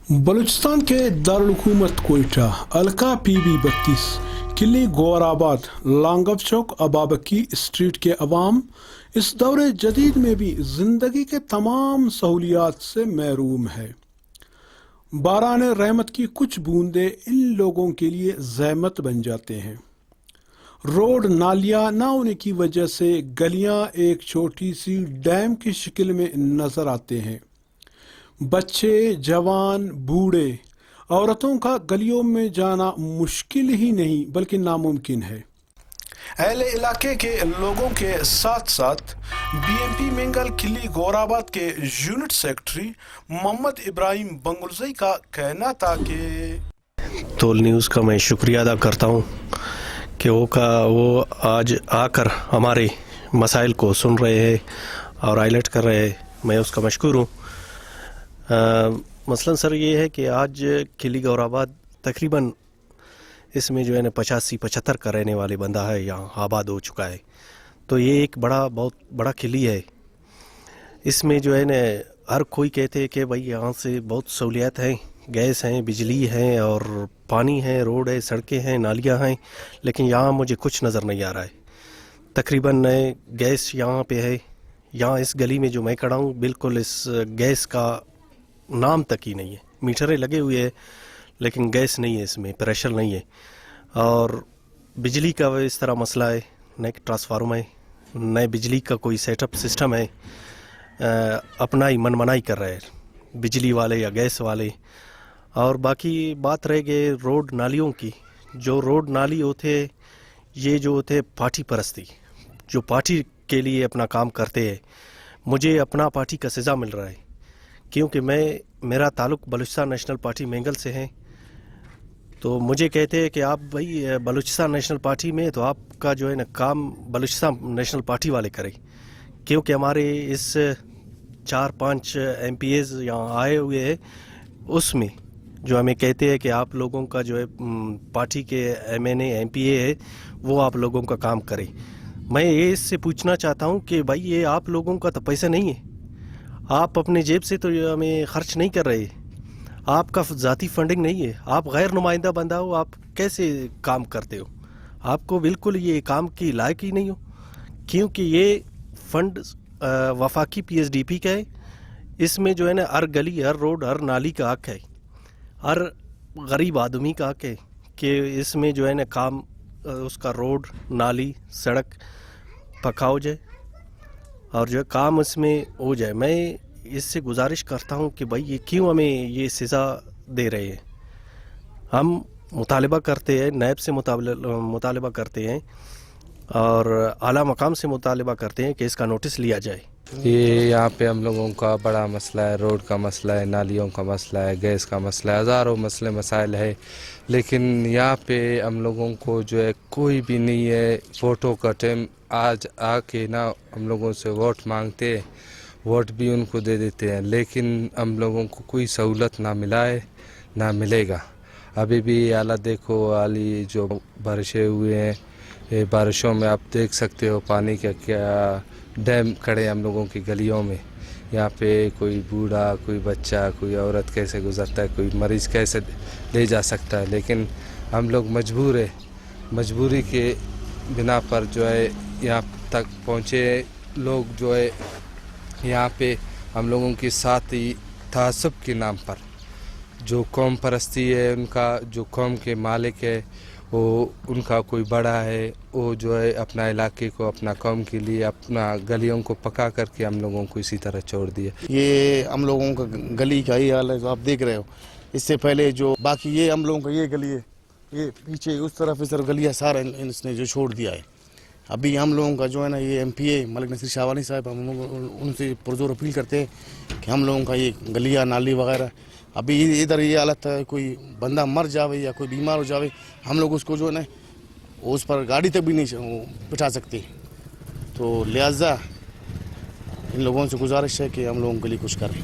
बलूचिस्तान के दारुल-हुकूमत कोयटा, अलका PB 32, किली गोराबाद, लांगब चौक, अबाबकी street के अवाम इस दौरे जदीद में भी जिंदगी के तमाम सहूलियात से महरूम है। बारान रहमत की कुछ बूंदे इन लोगों के लिए ज़हमत बन जाते हैं। रोड नालियाँ न होने की वजह से गलियाँ एक छोटी सी डैम की शक्ल में नजर आते हैं। बच्चे, जवान, बूढ़े, औरतों का गलियों में जाना मुश्किल ही नहीं बल्कि नामुमकिन है। अहले इलाके के लोगों के साथ साथ BMP मेंगल किली गोराबाद के यूनिट सेक्रेटरी मोहम्मद इब्राहिम बंगुलजई का कहना था कि तोल न्यूज़ का मैं शुक्रिया अदा करता हूँ कि वो आज आकर हमारे मसाइल को सुन रहे हैं और हाईलाइट कर रहे हैं। मैं उसका मशकूर हूँ। मसलन सर ये है कि आज किली गोराबाद तकरीबन इसमें जो है ना 85-75 का रहने वाले बंदा है यहाँ आबाद हो चुका है। तो ये एक बहुत बड़ा किली है। इसमें जो है ना हर कोई कहते हैं कि भाई यहाँ से बहुत सहूलियत हैं, गैस हैं, बिजली हैं और पानी है, रोड है, सड़कें हैं, नालियाँ हैं, लेकिन यहाँ मुझे कुछ नज़र नहीं आ रहा है। तकरीबन गैस यहाँ पे है। यहाँ इस गली में जो मैं खड़ा हूँ बिल्कुल इस गैस का नाम तक ही नहीं है। मीटरें लगे हुए हैं लेकिन गैस नहीं है, इसमें प्रेशर नहीं है। और बिजली का इस तरह मसला है, न ट्रांसफार्मर है, न बिजली का कोई सेटअप सिस्टम है। अपना ही मनमानी कर रहे हैं बिजली वाले या गैस वाले। और बाकी बात रह गई रोड नालियों की। जो रोड नाली होते ये जो होते पार्टी परस्ती, जो पार्टी के लिए अपना काम करते हैं। मुझे अपना पार्टी का सज़ा मिल रहा है क्योंकि मेरा ताल्लुक़ बलूचिस्तान नेशनल पार्टी मेंगल से है। तो मुझे कहते हैं कि आप भाई बलूचिस्तान नेशनल पार्टी में, तो आपका जो है ना काम बलूचिस्तान नेशनल पार्टी वाले करें, क्योंकि हमारे इस 4-5 MPs यहाँ आए हुए हैं। उसमें जो हमें कहते हैं कि आप लोगों का जो है पार्टी के MNA MPA है वो आप लोगों का काम करें। मैं ये इससे पूछना चाहता हूँ कि भाई ये आप लोगों का तो पैसा नहीं है, आप अपने जेब से तो हमें खर्च नहीं कर रहे, आपका ज़ाती फंडिंग नहीं है, आप गैर नुमाइंदा बंदा हो, आप कैसे काम करते हो? आपको बिल्कुल ये काम की लायक ही नहीं हो, क्योंकि ये फंड वफाकी PSDP का है। इसमें जो है ना हर गली, हर रोड, हर नाली का हक है, हर गरीब आदमी का हक है कि इसमें जो है ना काम उसका रोड, नाली, सड़क पक्का हो जाए और जो काम इसमें हो जाए। मैं इससे गुजारिश करता हूँ कि भाई ये क्यों हमें ये सज़ा दे रहे हैं। हम मुतालबा करते हैं, नैब से मुतालबा करते हैं और आला मकाम से मुतालबा करते हैं कि इसका नोटिस लिया जाए। ये यहाँ पे हम लोगों का बड़ा मसला है, रोड का मसला है, नालियों का मसला है, गैस का मसला है, हज़ारों मसले मसाइल है। लेकिन यहाँ पे हम लोगों को जो है कोई भी नहीं है। फ़ोटो का टाइम आज आके ना हम लोगों से वोट मांगते हैं, वोट भी उनको दे देते हैं, लेकिन हम लोगों को कोई सहूलत ना मिला है ना मिलेगा। अभी भी हालत देखो, हाली जो बारिशें हुए हैं, ये बारिशों में आप देख सकते हो पानी का क्या डैम खड़े हम लोगों की गलियों में। यहाँ पे कोई बूढ़ा, कोई बच्चा, कोई औरत कैसे गुजरता है, कोई मरीज़ कैसे ले जा सकता है। लेकिन हम लोग मजबूर है, मजबूरी के बिना पर जो है यहाँ तक पहुँचे। लोग जो है यहाँ पे हम लोगों के साथ ही तहज़्ज़ुब के नाम पर जो कौम परस्ती है, उनका जो कौम के मालिक है वो उनका कोई बड़ा है, वो जो है अपना इलाके को, अपना कौम के लिए, अपना गलियों को पका करके हम लोगों को इसी तरह छोड़ दिया। ये हम लोगों का गली का ही हाल है जो आप देख रहे हो। इससे पहले जो बाकी ये हम लोगों का ये गली है, ये पीछे उस तरफ इस तरफ गलियाँ सारा इसने जो छोड़ दिया है। अभी हम लोगों का जो है ना ये MPA मलिक नसीर शाहवानी साहब, हम लोग उनसे पुरजोर अपील करते हैं कि हम लोगों का ये गलियाँ, नाली वगैरह, अभी इधर ये हालत है, कोई बंदा मर जावे या कोई बीमार हो जावे, हम लोग उसको जो है ना उस पर गाड़ी तक भी नहीं बिठा सकते। तो लिहाजा इन लोगों से गुजारिश है कि हम लोगों के लिए कुछ करें।